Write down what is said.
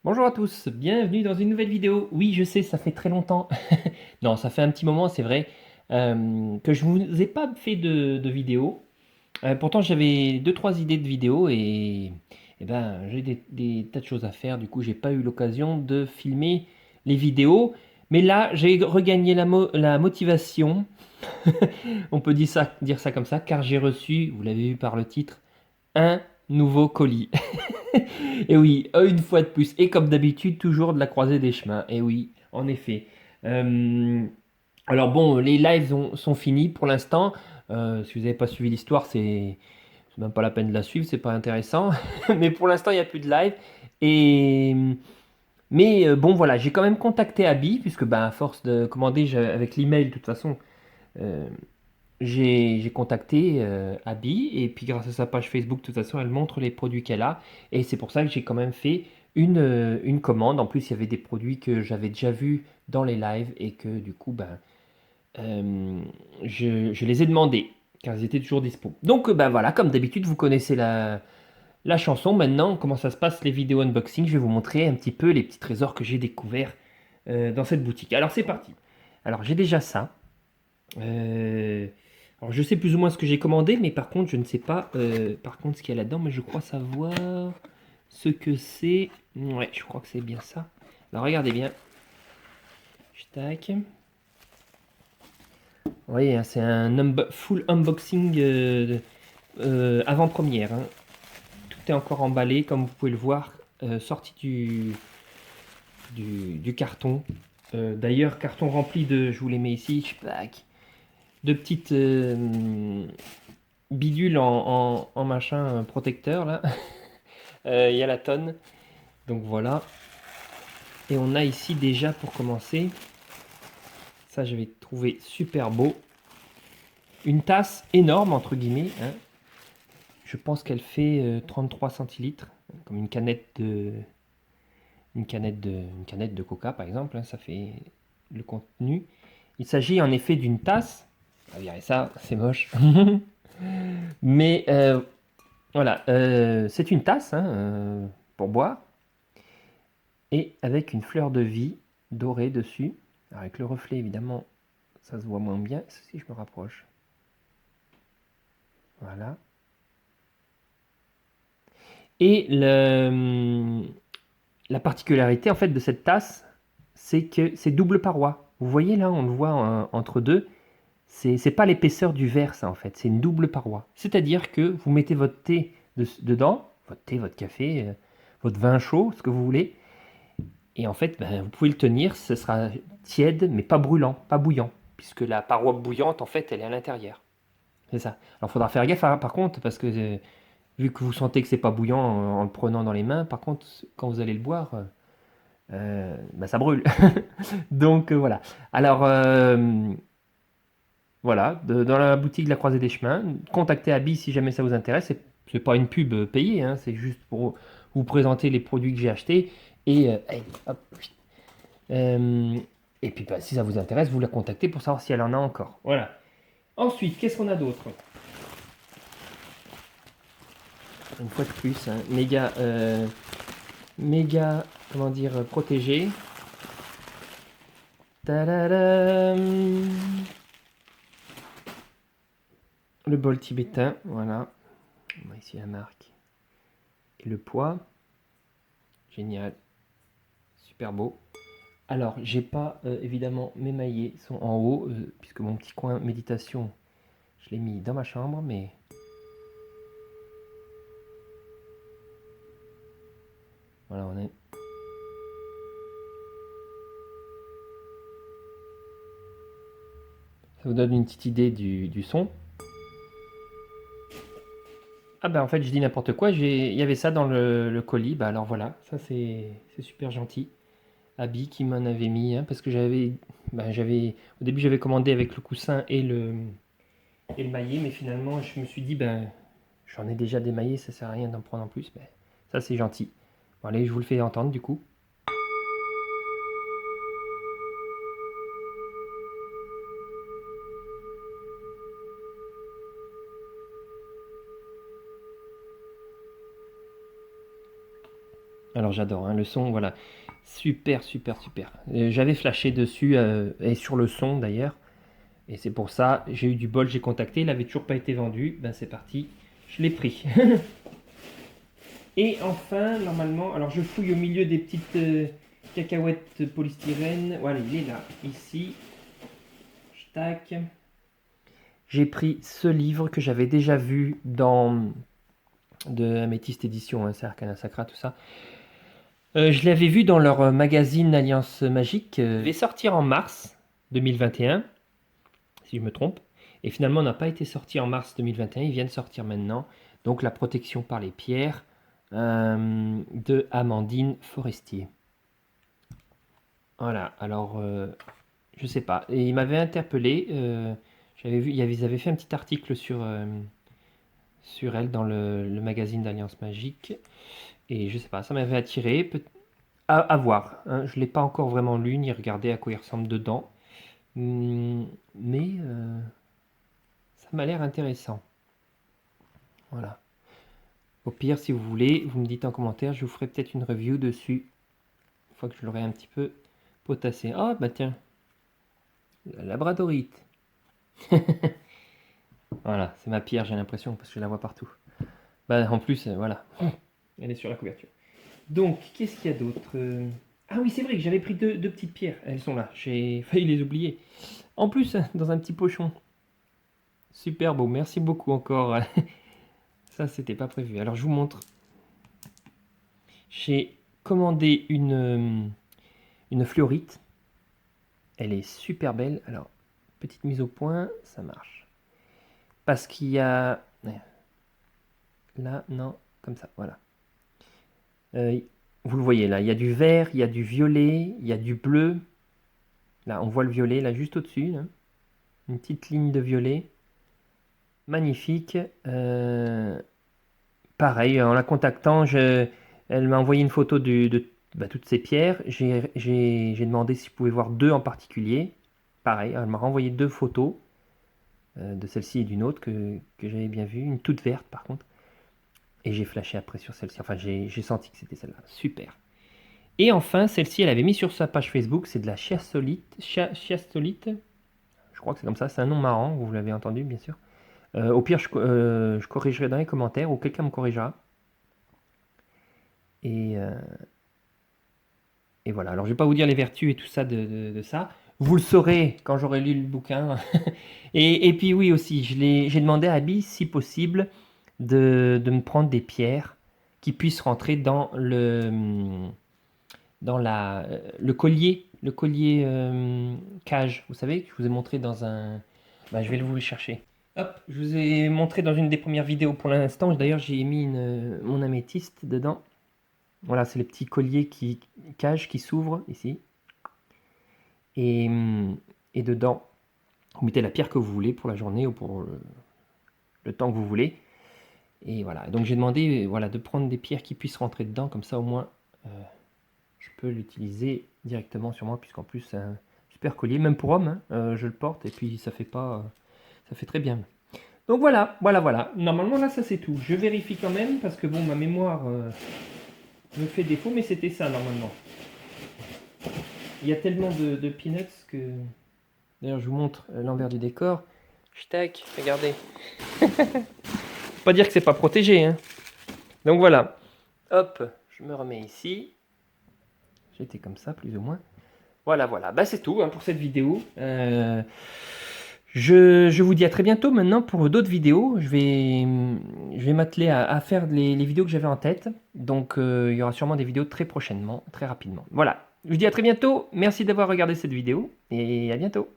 Bonjour à tous, bienvenue dans une nouvelle vidéo. Oui, je sais, ça fait très longtemps. Non, ça fait un petit moment, c'est vrai, que je vous ai pas fait de vidéo. Pourtant, j'avais deux, trois idées de vidéos et ben, j'ai des tas de choses à faire. Du coup, j'ai pas eu l'occasion de filmer les vidéos. Mais là, j'ai regagné la motivation. On peut dire ça comme ça, car j'ai reçu, vous l'avez vu par le titre, un nouveau colis. Et oui, une fois de plus. Et comme d'habitude, toujours de la croisée des chemins. Et oui, en effet. Euh, alors bon, les lives sont finis pour l'instant. Si vous n'avez pas suivi l'histoire, c'est même pas la peine de la suivre, c'est pas intéressant. Mais pour l'instant, il n'y a plus de live. Et bon, voilà, j'ai quand même contacté Abby, puisque ben, à force de commander avec l'email, de toute façon, euh, j'ai contacté Abby et puis grâce à sa page Facebook, de toute façon, elle montre les produits qu'elle a et c'est pour ça que j'ai quand même fait une commande. En plus, il y avait des produits que j'avais déjà vus dans les lives et que du coup, ben, euh, je les ai demandés car ils étaient toujours dispo. Donc, ben voilà, comme d'habitude, vous connaissez la chanson. Maintenant, comment ça se passe les vidéos unboxing? Je vais vous montrer un petit peu les petits trésors que j'ai découverts dans cette boutique. Alors, c'est parti. Alors, j'ai déjà ça. Euh, alors je sais plus ou moins ce que j'ai commandé, mais par contre je ne sais pas par contre ce qu'il y a là-dedans, mais je crois savoir ce que c'est. Ouais, je crois que c'est bien ça. Alors regardez bien. Tac. Vous voyez, hein, c'est un full unboxing avant-première, hein. Tout est encore emballé, comme vous pouvez le voir, sorti du carton. D'ailleurs, carton rempli de, je vous les mets ici, tac, de petites bidule en machin protecteur là. Il y a la tonne. Donc voilà. Et on a ici déjà pour commencer, ça j'avais trouvé super beau, une tasse énorme entre guillemets, hein. Je pense qu'elle fait 33 centilitres, comme une canette de coca par exemple, hein, ça fait le contenu. Il s'agit en effet d'une tasse. Ah, regardez ça, c'est moche. Mais voilà, c'est une tasse, hein, pour boire. Et avec une fleur de vie dorée dessus. Alors avec le reflet, évidemment, ça se voit moins bien. Si je me rapproche. Voilà. Et la particularité, en fait, de cette tasse, c'est que c'est double paroi. Vous voyez là, on le voit entre deux. C'est pas l'épaisseur du verre, ça, en fait. C'est une double paroi. C'est-à-dire que vous mettez votre thé dedans, votre thé, votre café, votre vin chaud, ce que vous voulez. Et en fait, ben, vous pouvez le tenir, ce sera tiède, mais pas brûlant, pas bouillant, puisque la paroi bouillante, en fait, elle est à l'intérieur. C'est ça. Alors, il faudra faire gaffe, hein, par contre, parce que vu que vous sentez que c'est pas bouillant en le prenant dans les mains, par contre, quand vous allez le boire, ben, ça brûle. Donc, voilà. Alors, voilà, dans la boutique de la Croisée des Chemins, contactez Abby si jamais ça vous intéresse. C'est pas une pub payée, hein, c'est juste pour vous présenter les produits que j'ai achetés. Et, hey, hop, Euh, et puis bah, si ça vous intéresse, vous la contactez pour savoir si elle en a encore. Voilà. Ensuite, qu'est-ce qu'on a d'autre? Une fois de plus, hein, méga, comment dire, protégé. Tadadam. Le bol tibétain, voilà. On a ici la marque. Et le poids. Génial. Super beau. Alors, j'ai pas, évidemment, mes maillets sont en haut, puisque mon petit coin méditation, je l'ai mis dans ma chambre, mais voilà, ça vous donne une petite idée du son. Ah ben en fait je dis n'importe quoi, il y avait ça dans le colis, bah alors voilà, ça c'est super gentil. Abby qui m'en avait mis, hein, parce que au début j'avais commandé avec le coussin et le maillet, mais finalement je me suis dit ben j'en ai déjà des maillets, ça sert à rien d'en prendre en plus, ben, ça c'est gentil. Bon allez, je vous le fais entendre du coup. Alors j'adore, hein, le son, voilà. Super, super, super. J'avais flashé dessus et sur le son d'ailleurs. Et c'est pour ça, j'ai eu du bol, j'ai contacté, il n'avait toujours pas été vendu. Ben c'est parti, je l'ai pris. Et enfin, normalement, alors je fouille au milieu des petites cacahuètes polystyrène. Voilà, il est là, ici. Tac. J'ai pris ce livre que j'avais déjà vu dans de Améthyste Édition, hein, c'est Arcana Sacra, tout ça. Je l'avais vu dans leur magazine Alliance Magique. Il devait sortir en mars 2021, si je me trompe. Et finalement, on n'a pas été sorti en mars 2021, il vient de sortir maintenant. Donc, La protection par les pierres de Amandine Forestier. Voilà, alors, je sais pas. Et il m'avait interpellé. J'avais vu, ils avaient fait un petit article sur elle dans le magazine d'Alliance Magique. Et je sais pas, ça m'avait attiré. À voir, hein. Je ne l'ai pas encore vraiment lu, ni regardé à quoi il ressemble dedans. Mais ça m'a l'air intéressant. Voilà. Au pire, si vous voulez, vous me dites en commentaire, je vous ferai peut-être une review dessus. Une fois que je l'aurai un petit peu potassé. Ah, bah tiens. La labradorite. Voilà, c'est ma pierre, j'ai l'impression, parce que je la vois partout. Bah, en plus, voilà. Elle est sur la couverture. Donc, qu'est-ce qu'il y a d'autre? Ah oui, c'est vrai que j'avais pris deux petites pierres. Elles sont là. J'ai failli les oublier. En plus, dans un petit pochon. Super beau. Merci beaucoup encore. Ça, c'était pas prévu. Alors, je vous montre. J'ai commandé une fluorite. Elle est super belle. Alors, petite mise au point, ça marche. Parce qu'il y a... Là, non, comme ça, voilà. Vous le voyez là, il y a du vert, il y a du violet, il y a du bleu. Là, on voit le violet, là, juste au-dessus. Là. Une petite ligne de violet. Magnifique. Pareil, en la contactant, elle m'a envoyé une photo de toutes ces pierres. J'ai demandé si je pouvais voir deux en particulier. Pareil, elle m'a renvoyé deux photos. De celle-ci et d'une autre que j'avais bien vue. Une toute verte, par contre. Et j'ai flashé après sur celle-ci. Enfin, j'ai senti que c'était celle-là. Super. Et enfin, celle-ci, elle avait mis sur sa page Facebook. C'est de la chiastolite. Chiastolite. Je crois que c'est comme ça. C'est un nom marrant. Vous l'avez entendu, bien sûr. Au pire, je corrigerai dans les commentaires ou quelqu'un me corrigera. Et voilà. Alors, je ne vais pas vous dire les vertus et tout ça de ça. Vous le saurez quand j'aurai lu le bouquin. et puis, oui, aussi, j'ai demandé à Abby, si possible, de me prendre des pierres qui puissent rentrer dans le collier, cage. Vous savez, que je vous ai montré dans un... Bah, je vais vous le chercher. Hop, je vous ai montré dans une des premières vidéos pour l'instant. D'ailleurs, j'ai mis mon améthyste dedans. Voilà, c'est les petits colliers cage qui s'ouvrent ici. Et dedans, vous mettez la pierre que vous voulez pour la journée ou pour le temps que vous voulez. Et voilà, donc j'ai demandé voilà, de prendre des pierres qui puissent rentrer dedans, comme ça au moins je peux l'utiliser directement sur moi, puisqu'en plus c'est un super collier, même pour homme, hein, je le porte et puis ça fait très bien. Donc voilà. Normalement là ça c'est tout. Je vérifie quand même parce que bon ma mémoire me fait défaut, mais c'était ça normalement. Il y a tellement de peanuts que... D'ailleurs je vous montre l'envers du décor. Tac, regardez. Faut pas dire que c'est pas protégé, hein. Donc voilà. Hop, je me remets ici. J'étais comme ça, plus ou moins. Voilà. Bah, c'est tout hein, pour cette vidéo. Je vous dis à très bientôt maintenant pour d'autres vidéos. Je vais m'atteler à faire les vidéos que j'avais en tête. Donc il y aura sûrement des vidéos très prochainement, très rapidement. Voilà. Je vous dis à très bientôt. Merci d'avoir regardé cette vidéo et à bientôt.